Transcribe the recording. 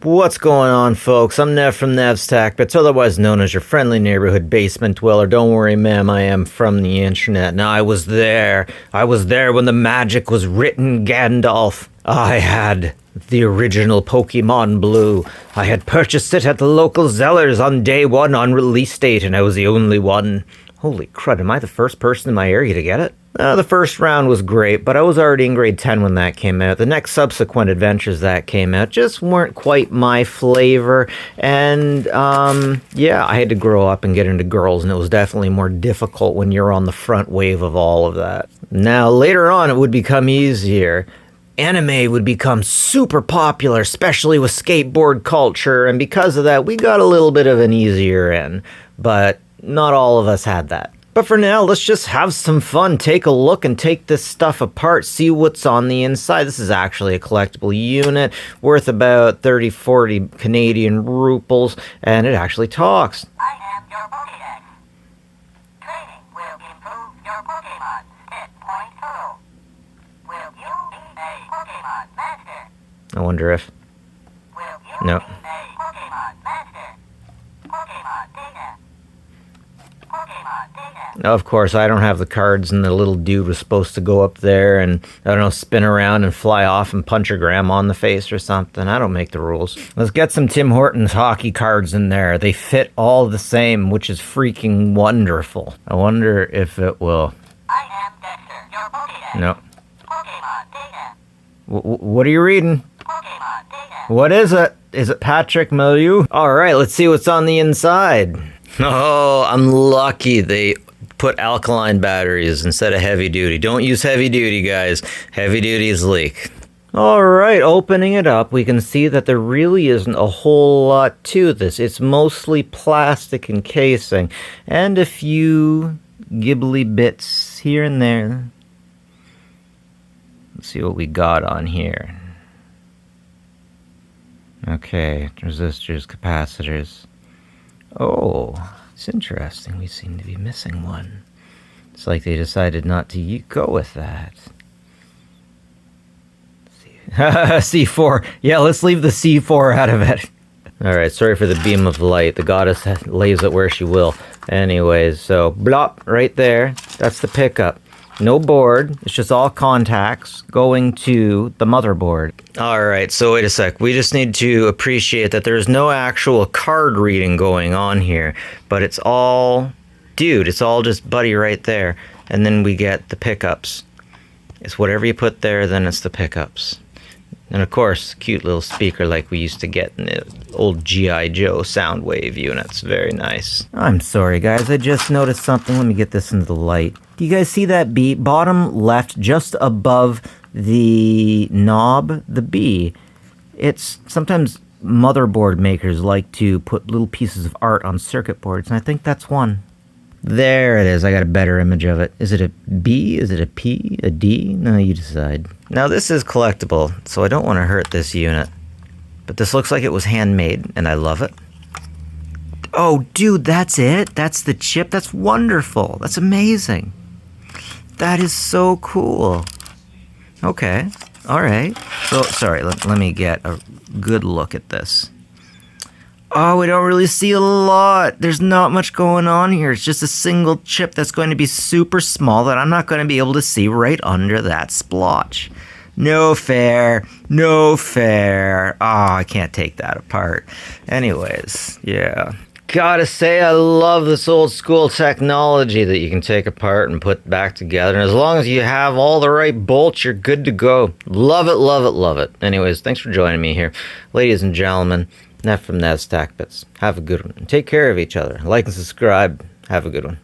What's going on, folks? I'm Nev from Nev's Tacbits, otherwise known as your friendly neighborhood basement dweller. Don't worry, ma'am, I am from the internet. Now, I was there. I was there when the magic was written, Gandalf. I had the original Pokemon Blue. I had purchased it at the local Zellers on day one on release date, and I was the only one. Holy crud, am I the first person in my area to get it? The first round was great, but I was already in grade 10 when that came out. The next subsequent adventures that came out just weren't quite my flavor. And, yeah, I had to grow up and get into girls, and it was definitely more difficult when you're on the front wave of all of that. Now, later on, it would become easier. Anime would become super popular, especially with skateboard culture, and because of that, we got a little bit of an easier end. But not all of us had that. But for now, let's just have some fun, take a look and take this stuff apart, see what's on the inside. This is actually a collectible unit worth about 30-40 Canadian ruples, and it actually talks. I am your Pokédex. Training will improve your Pokémon. Hit point 2. Will you be a Pokémon master? I wonder if... Will you No. be a Pokémon master? Pokémon data. Pokémon data. Of course, I don't have the cards, and the little dude was supposed to go up there and, I don't know, spin around and fly off and punch your grandma in the face or something. I don't make the rules. Let's get some Tim Hortons hockey cards in there. They fit all the same, which is freaking wonderful. I wonder if it will... I am Dexter, your Pokédex. No. Pokémon data. What are you reading? Pokémon data. What is it? Is it Patrick Milieu? All right, let's see what's on the inside. Oh, I'm lucky they put alkaline batteries instead of heavy duty. Don't use heavy duty, guys. Heavy duty is leak. All right, opening it up, we can see that there really isn't a whole lot to this. It's mostly plastic encasing and a few gibbly bits here and there. Let's see what we got on here. Okay, resistors, capacitors. Oh, it's interesting. We seem to be missing one. It's like they decided not to go with that. C4. Yeah, let's leave the C4 out of it. Alright, sorry for the beam of light. The goddess lays it where she will. Anyways, so, blop, right there. That's the pickup. No board, it's just all contacts going to the motherboard. Alright, so wait a sec. We just need to appreciate that there's no actual card reading going on here, but it's all, dude, it's all just buddy right there. And then we get the pickups. It's whatever you put there, then it's the pickups. And of course, cute little speaker like we used to get in the old G.I. Joe Soundwave units. Very nice. I'm sorry, guys. I just noticed something. Let me get this into the light. Do you guys see that B? Bottom left, just above the knob, the B. It's sometimes motherboard makers like to put little pieces of art on circuit boards, and I think that's one. There it is. I got a better image of it. Is it a B? Is it a P? A D? No, you decide. Now this is collectible, so I don't want to hurt this unit. But this looks like it was handmade, and I love it. Oh, dude, that's it? That's the chip? That's wonderful. That's amazing. That is so cool. Okay. All right. So, sorry, let me get a good look at this. Oh, we don't really see a lot. There's not much going on here. It's just a single chip that's going to be super small that I'm not going to be able to see right under that splotch. No fair. No fair. Oh, I can't take that apart. Anyways, yeah. Gotta say, I love this old school technology that you can take apart and put back together. And as long as you have all the right bolts, you're good to go. Love it, love it, love it. Anyways, thanks for joining me here. Ladies and gentlemen, Nev from Nev's Tacbits. Have a good one. And take care of each other. Like and subscribe. Have a good one.